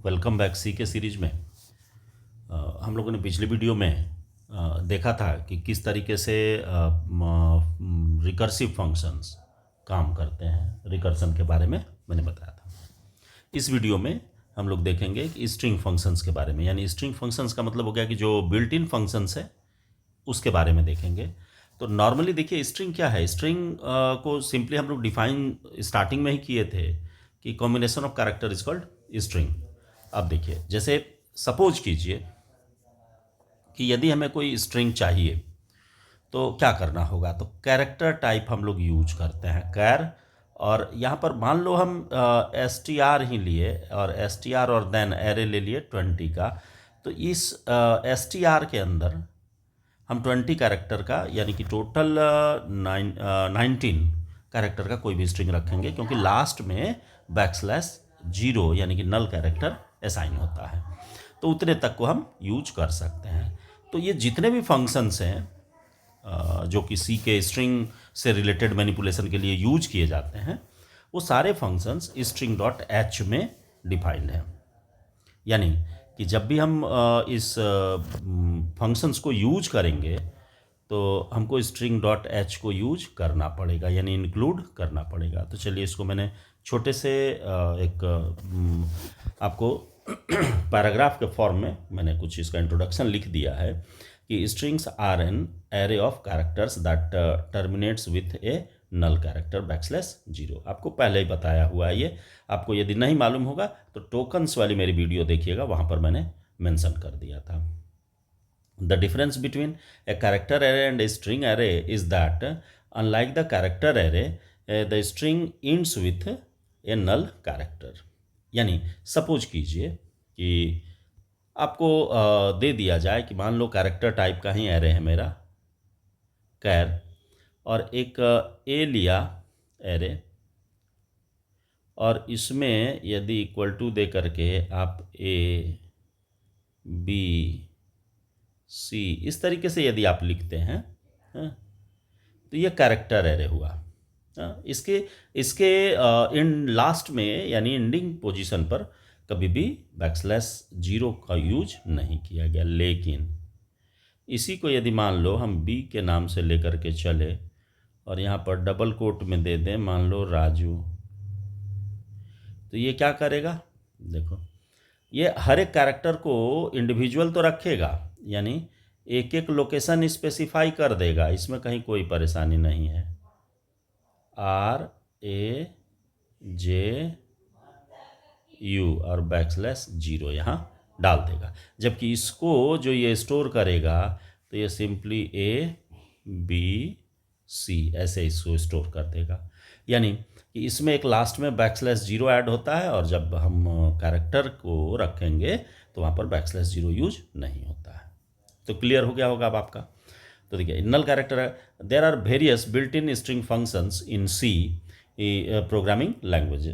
Welcome back सी के series में। हम लोगों ने पिछली वीडियो में देखा था कि किस तरीके से रिकर्सिव फंक्शंस काम करते हैं। रिकर्सन के बारे में मैंने बताया था। इस वीडियो में हम लोग देखेंगे कि स्ट्रिंग फंक्शंस के बारे में, यानी स्ट्रिंग फंक्शंस का मतलब हो गया कि जो बिल्ट इन फंक्शंस है उसके बारे में देखेंगे। तो नॉर्मली देखिए स्ट्रिंग क्या है। स्ट्रिंग को सिंपली हम लोग डिफाइन स्टार्टिंग में ही किए थे कि combination of character is called string. अब देखिए, जैसे सपोज कीजिए कि यदि हमें कोई स्ट्रिंग चाहिए तो क्या करना होगा, तो कैरेक्टर टाइप हम लोग यूज करते हैं कैर। और यहाँ पर मान लो हम एस टी आर ही लिए और एस टी आर और देन एरे ले लिए 20 का। तो इस एस टी आर के अंदर हम 20 कैरेक्टर का यानी कि टोटल 19 कैरेक्टर का कोई भी स्ट्रिंग रखेंगे, क्योंकि लास्ट में बैकस्लैश जीरो यानी कि नल कैरेक्टर असाइन होता है। तो उतने तक को हम यूज कर सकते हैं। तो ये जितने भी फंक्शंस हैं जो कि सी के स्ट्रिंग से रिलेटेड मैनिपुलेशन के लिए यूज किए जाते हैं, वो सारे फंक्शंस स्ट्रिंग डॉट एच में डिफाइंड हैं। यानी कि जब भी हम इस फंक्शंस को यूज करेंगे तो हमको स्ट्रिंग डॉट एच को यूज करना पड़ेगा, यानी इंक्लूड करना पड़ेगा। तो चलिए इसको मैंने छोटे से एक आपको पैराग्राफ के फॉर्म में मैंने कुछ इसका इंट्रोडक्शन लिख दिया है कि strings are an array of characters that terminates with a null character backslash zero. आपको पहले ही बताया हुआ है ये। आपको यदि नहीं मालूम होगा तो टोकन्स वाली मेरी वीडियो देखिएगा, वहाँ पर मैंने मेंशन कर दिया था। The difference between a character array and a string array is that unlike the character array, the string ends with a null character। यानी सपोज कीजिए कि आपको दे दिया जाए कि मान लो कैरेक्टर टाइप का ही एरे है मेरा कैर, और एक ए लिया एरे, और इसमें यदि इक्वल टू दे करके आप ए बी सी इस तरीके से यदि आप लिखते हैं, तो ये कैरेक्टर एरे हुआ। इसके इसके इन लास्ट में यानी एंडिंग पोजीशन पर कभी भी बैकस्लैश जीरो का यूज नहीं किया गया। लेकिन इसी को यदि मान लो हम बी के नाम से लेकर के चले और यहाँ पर डबल कोट में दे दें मान लो राजू, तो ये क्या करेगा, देखो ये हर एक कैरेक्टर को इंडिविजुअल तो रखेगा, यानी एक एक लोकेशन स्पेसिफाई कर देगा, इसमें कहीं कोई परेशानी नहीं है। आर ए जे यू और बैकस्लैश जीरो यहाँ डाल देगा। जबकि इसको जो ये स्टोर करेगा तो ये सिंपली ए बी सी ऐसे इसको स्टोर कर देगा। यानी कि इसमें एक लास्ट में बैकस्लैश जीरो ऐड होता है, और जब हम कैरेक्टर को रखेंगे तो वहाँ पर बैकस्लैश जीरो यूज नहीं होता है। तो क्लियर हो गया होगा अब आपका। तो देखिए null character, there are various built in string functions in C programming language.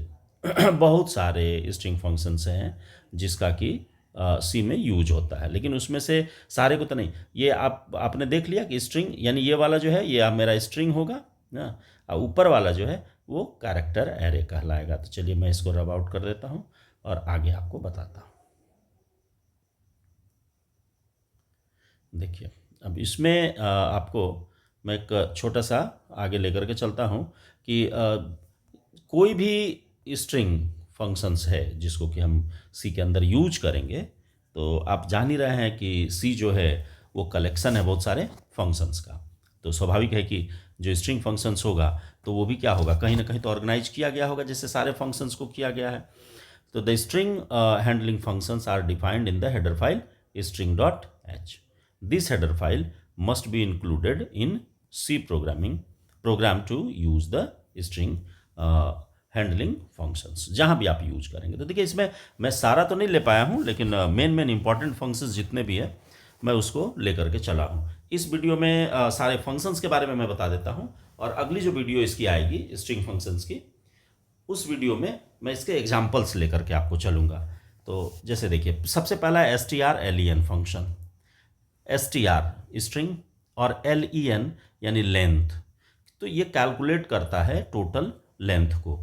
बहुत सारे स्ट्रिंग फंक्शंस हैं जिसका कि सी में यूज होता है, लेकिन उसमें से सारे को तो नहीं। ये आपने देख लिया कि स्ट्रिंग यानी ये वाला जो है ये मेरा स्ट्रिंग होगा ना, और ऊपर वाला जो है वो कैरेक्टर एरे कहलाएगा। तो चलिए मैं इसको रब आउट कर देता हूँ और आगे आपको बताता हूँ। देखिए अब इसमें आपको मैं एक छोटा सा आगे लेकर के चलता हूँ कि कोई भी स्ट्रिंग फंक्शंस है जिसको कि हम सी के अंदर यूज करेंगे, तो आप जान ही रहे हैं कि सी जो है वो कलेक्शन है बहुत सारे फंक्शंस का। तो स्वाभाविक है कि जो स्ट्रिंग फंक्शंस होगा तो वो भी क्या होगा, कहीं ना कहीं तो ऑर्गेनाइज किया गया होगा जैसे सारे फंक्शंस को किया गया है। तो the string handling functions are defined in the header file string dot h। This header file must be included in C program to use the string handling functions जहाँ भी आप यूज करेंगे। तो देखिए इसमें मैं सारा तो नहीं ले पाया हूँ, लेकिन मेन इंपॉर्टेंट फंक्शंस जितने भी है मैं उसको लेकर के चला हूँ। इस वीडियो में सारे फंक्शंस के बारे में मैं बता देता हूँ, और अगली जो वीडियो इसकी आएगी स्ट्रिंग फंक्शंस की, उस वीडियो में मैं इसके एग्जाम्पल्स लेकर के आपको चलूँगा। तो जैसे देखिए सबसे पहला है str_len फंक्शन। str स्ट्रिंग और len यानी लेंथ, तो ये कैलकुलेट करता है टोटल लेंथ को।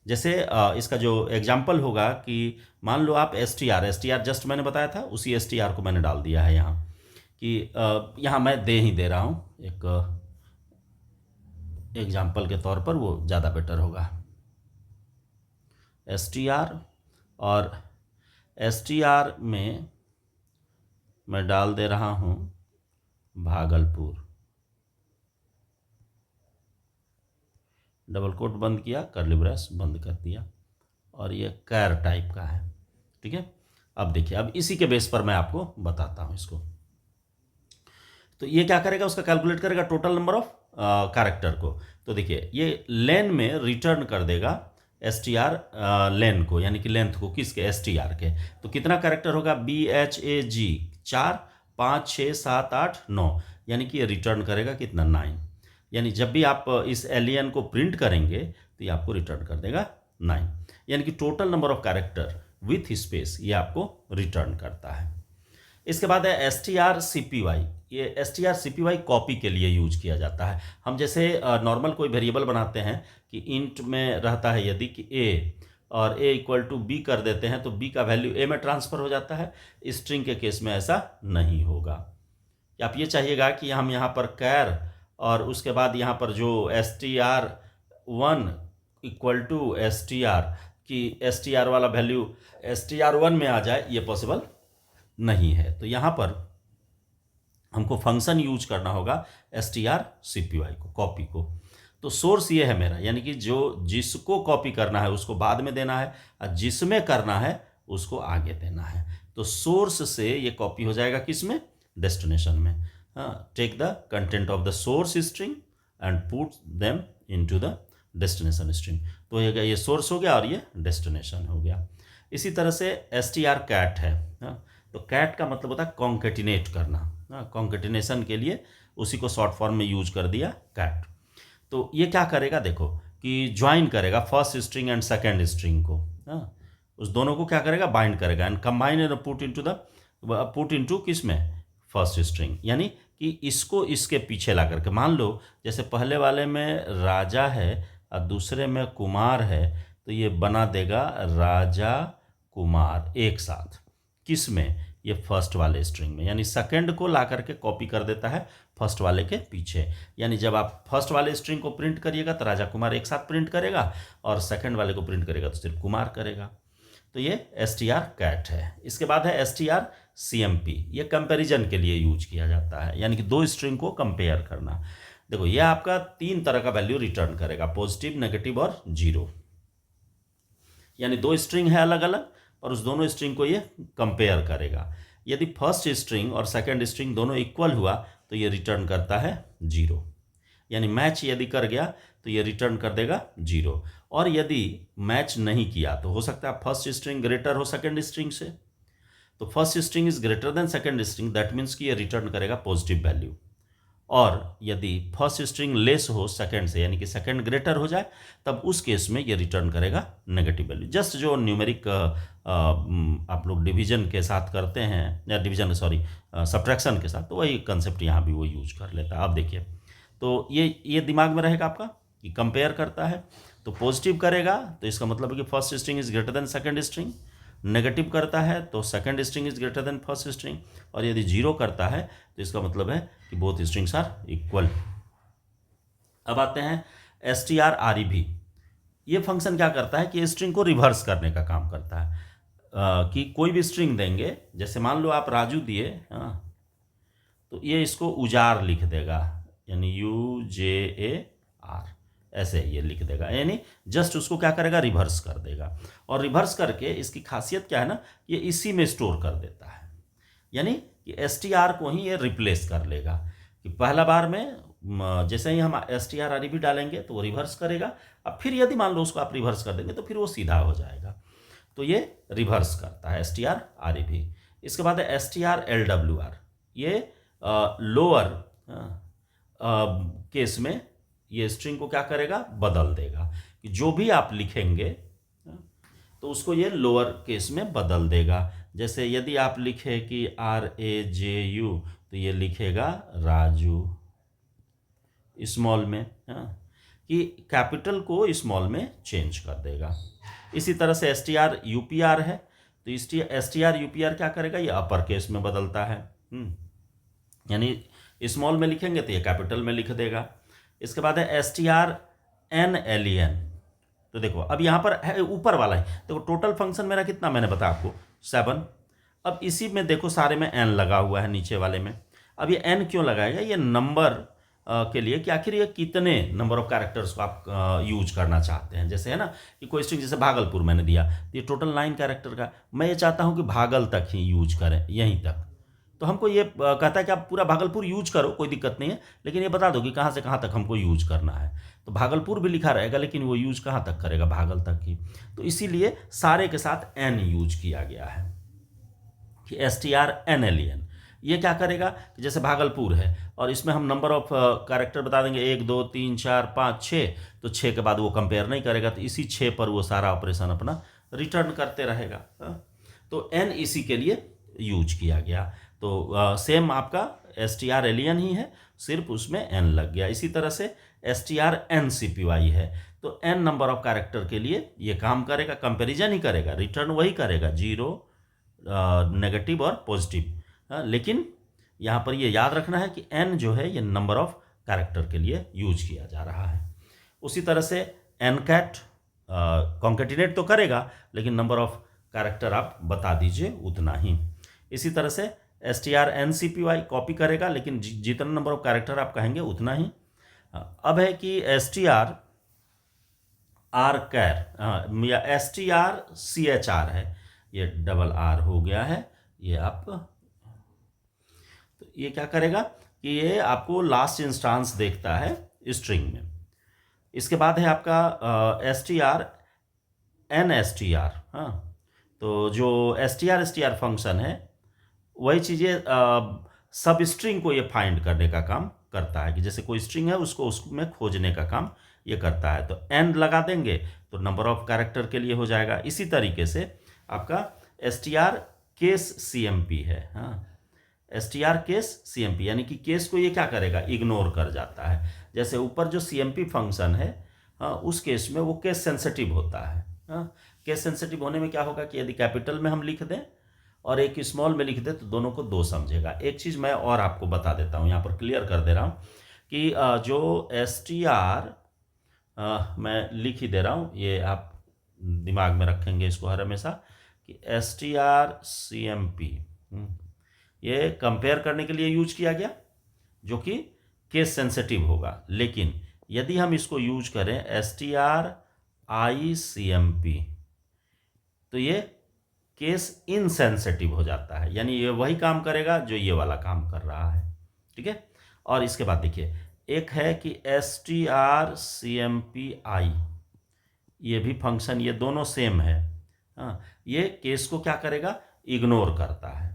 जैसे इसका जो एग्जाम्पल होगा कि मान लो आप एस टी आर जस्ट मैंने बताया था, उसी एस टी आर को मैंने डाल दिया है यहाँ कि यहाँ मैं दे ही दे रहा हूँ एक एग्जाम्पल के तौर पर, वो ज़्यादा बेटर होगा। एस टी आर, और एस टी आर में मैं डाल दे रहा हूँ भागलपुर, डबल कोट बंद किया, कर्ली ब्रैस बंद कर दिया, और ये कैर टाइप का है। ठीक है, अब देखिए, अब इसी के बेस पर मैं आपको बताता हूँ इसको। तो ये क्या करेगा, उसका कैलकुलेट करेगा टोटल नंबर ऑफ कैरेक्टर को। तो देखिए ये लेन में रिटर्न कर देगा एस टी आर लेन को, यानी कि लेंथ को, किसके, एस टी आर के। तो कितना कैरेक्टर होगा, बी एच ए जी 4, 5, 6, 7, 8, 9, यानी कि ये रिटर्न करेगा कितना, 9। यानी जब भी आप इस एलियन को प्रिंट करेंगे तो ये आपको रिटर्न कर देगा 9, यानी कि total number of character with space ये आपको रिटर्न करता है। इसके बाद है S T R C P Y. ये S T R C P Y copy के लिए यूज किया जाता है। हम जैसे नॉर्मल कोई वेरिएबल बनाते हैं कि इंट में रहता है यदि कि ए, और ए इक्वल टू बी कर देते हैं तो बी का वैल्यू ए में ट्रांसफ़र हो जाता है। स्ट्रिंग के केस में ऐसा नहीं होगा। आप ये चाहिएगा कि हम यहाँ पर कैर, और उसके बाद यहाँ पर जो S T R 1 equal to S T R, कि एस टी आर वाला वैल्यू एस टी आर 1 में आ जाए, ये पॉसिबल नहीं है। तो यहाँ पर हमको फंक्शन यूज करना होगा S T R C P Y को, कॉपी को। तो सोर्स ये है मेरा, यानी कि जो जिसको कॉपी करना है उसको बाद में देना है, और जिसमें करना है उसको आगे देना है। तो सोर्स से ये कॉपी हो जाएगा किस में, डेस्टिनेशन में। हाँ, take the content of the source string and put them into the destination string. तो ये सोर्स हो गया और ये डेस्टिनेशन हो गया। इसी तरह से एस टी आर कैट है। हाँ, तो कैट का मतलब होता है कॉन्केटिनेट करना। कॉन्केटिनेशन के लिए उसी को शॉर्ट फॉर्म में यूज कर दिया कैट। तो ये क्या करेगा, देखो कि ज्वाइन करेगा first string and second string को। उस दोनों को क्या करेगा, बाइंड करेगा and combine and put into किस में, फर्स्ट स्ट्रिंग। यानी कि इसको इसके पीछे ला करके, मान लो जैसे पहले वाले में राजा है और दूसरे में कुमार है, तो ये बना देगा राजा कुमार एक साथ, किस में, ये फर्स्ट वाले स्ट्रिंग में। यानी सेकंड को ला करके कॉपी कर देता है फर्स्ट वाले के पीछे। यानी जब आप फर्स्ट वाले स्ट्रिंग को प्रिंट करिएगा तो राजा कुमार एक साथ प्रिंट करेगा, और सेकंड वाले को प्रिंट करेगा तो सिर्फ कुमार करेगा। तो ये एस टी आर कैट है। इसके बाद है S T R C M P. ये कंपेरिजन के लिए यूज किया जाता है, यानी कि दो स्ट्रिंग को कंपेयर करना। देखो ये आपका 3 तरह का वैल्यू रिटर्न करेगा, पॉजिटिव, नेगेटिव और 0। यानी 2 स्ट्रिंग है अलग अलग, और उस दोनों स्ट्रिंग को ये कंपेयर करेगा। यदि फर्स्ट स्ट्रिंग और सेकंड स्ट्रिंग दोनों इक्वल हुआ तो ये रिटर्न करता है 0। यानी मैच यदि कर गया तो ये रिटर्न कर देगा 0। और यदि मैच नहीं किया तो हो सकता है फर्स्ट स्ट्रिंग ग्रेटर हो सेकंड स्ट्रिंग से, तो first string is greater than second string, that means कि ये रिटर्न करेगा पॉजिटिव वैल्यू। और यदि फर्स्ट स्ट्रिंग लेस हो सेकंड से, यानी कि सेकंड ग्रेटर हो जाए, तब उस केस में ये रिटर्न करेगा नेगेटिव वैल्यू। जस्ट जो न्यूमेरिक आप लोग डिवीजन के साथ करते हैं, या डिवीजन सॉरी सब्ट्रैक्शन के साथ, तो वही कंसेप्ट यहाँ भी वो यूज कर लेता है। आप देखिए, तो ये दिमाग में रहेगा आपका कि कंपेयर करता है तो पॉजिटिव करेगा, तो इसका मतलब है कि first string is greater than second string. Negative करता है तो second string is greater than first string. और यदि 0 करता है तो इसका मतलब है कि बोथ स्ट्रिंग्स आर इक्वल। अब आते हैं S T are R E भी। ये फंक्शन क्या करता है कि स्ट्रिंग को रिवर्स करने का काम करता है। कि कोई भी स्ट्रिंग देंगे, जैसे मान लो आप राजू दिए, तो ये इसको उजार लिख देगा, यानी UJAR, ऐसे ये लिख देगा। यानी जस्ट उसको क्या करेगा, रिवर्स कर देगा। और रिवर्स करके इसकी खासियत क्या है ना, ये इसी में स्टोर कर देता है। यानी कि एस टी आर को ही ये रिप्लेस कर लेगा। कि पहला बार में जैसे ही हम S T are R E भी डालेंगे तो वो रिवर्स करेगा। अब फिर यदि मान लो उसको आप रिवर्स कर देंगे तो फिर वो सीधा हो जाएगा। तो ये रिवर्स करता है S T are R E भी। इसके बाद है S T R L W R. ये लोअर केस में ये स्ट्रिंग को क्या करेगा, बदल देगा। कि जो भी आप लिखेंगे तो उसको ये लोअर केस में बदल देगा। जैसे यदि आप लिखे कि RAJU, तो ये लिखेगा राजू स्मॉल में। कि कैपिटल को स्मॉल में चेंज कर देगा। इसी तरह से STR-UPR है, तो STR-UPR क्या करेगा, ये अपर केस में बदलता है। यानी स्मॉल में लिखेंगे तो ये कैपिटल में लिख देगा। इसके बाद है STR-NLEN। तो देखो अब यहाँ पर है ऊपर वाला है, देखो टोटल फंक्शन मेरा कितना, मैंने बताया आपको 7। अब इसी में देखो सारे में n लगा हुआ है नीचे वाले में। अब ये n क्यों लगाएगा, ये नंबर के लिए कि आखिर ये कितने नंबर ऑफ कैरेक्टर्स को आप यूज करना चाहते हैं। जैसे है ना कि कोई स्ट्रिंग, जैसे भागलपुर मैंने दिया, तो ये टोटल 9 कैरेक्टर का, मैं ये चाहता हूँ कि भागल तक ही यूज करें, यहीं तक। तो हमको ये कहता है कि आप पूरा भागलपुर यूज करो, कोई दिक्कत नहीं है, लेकिन ये बता दो कि कहाँ से कहाँ तक हमको यूज करना है। तो भागलपुर भी लिखा रहेगा, लेकिन वो यूज कहाँ तक करेगा, भागल तक ही। तो इसीलिए सारे के साथ n यूज किया गया है कि STR-NLEN। ये क्या करेगा कि जैसे भागलपुर है और इसमें हम नंबर ऑफ कैरेक्टर बता देंगे 1 2 3 4 5 6, तो 6 के बाद वो कंपेयर नहीं करेगा, तो इसी 6 पर वो सारा ऑपरेशन अपना रिटर्न करते रहेगा। तो n इसी के लिए यूज किया गया। तो सेम आपका STR-LEN ही है, सिर्फ उसमें n लग गया। इसी तरह से STR-NCPY है, तो n नंबर ऑफ कैरेक्टर के लिए ये काम करेगा, कंपैरिजन ही करेगा, रिटर्न वही करेगा, 0 नेगेटिव और पॉजिटिव। लेकिन यहाँ पर ये याद रखना है कि n जो है ये नंबर ऑफ कैरेक्टर के लिए यूज किया जा रहा है। उसी तरह से ncat कॉन्केटिनेट तो करेगा, लेकिन नंबर ऑफ कैरेक्टर आप बता दीजिए उतना ही। इसी तरह से STR-NCPY कॉपी करेगा, लेकिन जितना नंबर ऑफ कैरेक्टर आप कहेंगे उतना ही। अब है कि STR-RCHAR या STR-CHR है, ये डबल R हो गया है, ये आप, तो ये क्या करेगा कि ये आपको लास्ट इंस्टांस देखता है स्ट्रिंग में। इसके बाद है आपका STR-NSTR। हाँ, तो जो STR फंक्शन है वही चीज़ें सब स्ट्रिंग को ये फाइंड करने का काम करता है, कि जैसे कोई स्ट्रिंग है उसको उसमें खोजने का काम ये करता है। तो n लगा देंगे तो नंबर ऑफ कैरेक्टर के लिए हो जाएगा। इसी तरीके से आपका STR-CASE-CMP है। हाँ, STR-CASE-CMP यानी कि केस को ये क्या करेगा, इग्नोर कर जाता है। जैसे ऊपर जो CMP फंक्शन है, हाँ, उस केस में वो केस सेंसिटिव होता है। हाँ, केस सेंसिटिव होने में क्या होगा कि यदि कैपिटल में हम लिख दें और एक स्मॉल में लिख दें तो दोनों को 2 समझेगा। एक चीज़ मैं और आपको बता देता हूँ, यहाँ पर क्लियर कर दे रहा हूँ कि जो STR मैं लिख ही दे रहा हूँ, ये आप दिमाग में रखेंगे इसको हर हमेशा कि STR-CMP ये कंपेयर करने के लिए यूज किया गया, जो कि केस सेंसिटिव होगा। लेकिन यदि हम इसको यूज करें STR-ICMP तो ये केस इनसेंसिटिव हो जाता है, यानी ये वही काम करेगा जो ये वाला काम कर रहा है। ठीक है, और इसके बाद देखिए एक है कि STR-CMPI, ये भी फंक्शन, ये दोनों सेम है। हाँ, ये केस को क्या करेगा, इग्नोर करता है।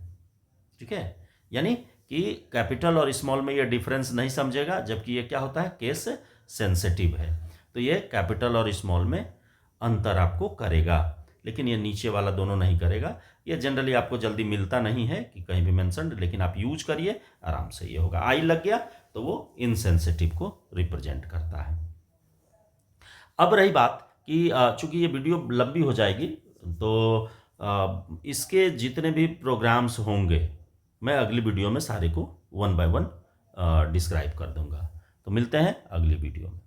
ठीक है, यानी कि कैपिटल और स्मॉल में ये डिफरेंस नहीं समझेगा, जबकि ये क्या होता है, केस सेंसिटिव है। तो ये कैपिटल और स्मॉल में अंतर आपको करेगा, लेकिन ये नीचे वाला दोनों नहीं करेगा। ये जनरली आपको जल्दी मिलता नहीं है कि कहीं भी मेंशन्ड, लेकिन आप यूज करिए आराम से, ये होगा। आई लग गया तो वो इनसेंसिटिव को रिप्रेजेंट करता है। अब रही बात कि चूंकि ये वीडियो लंबी हो जाएगी, तो इसके जितने भी प्रोग्राम्स होंगे मैं अगली वीडियो में सारे को 1 बाय 1 डिस्क्राइब कर दूंगा। तो मिलते हैं अगली वीडियो में।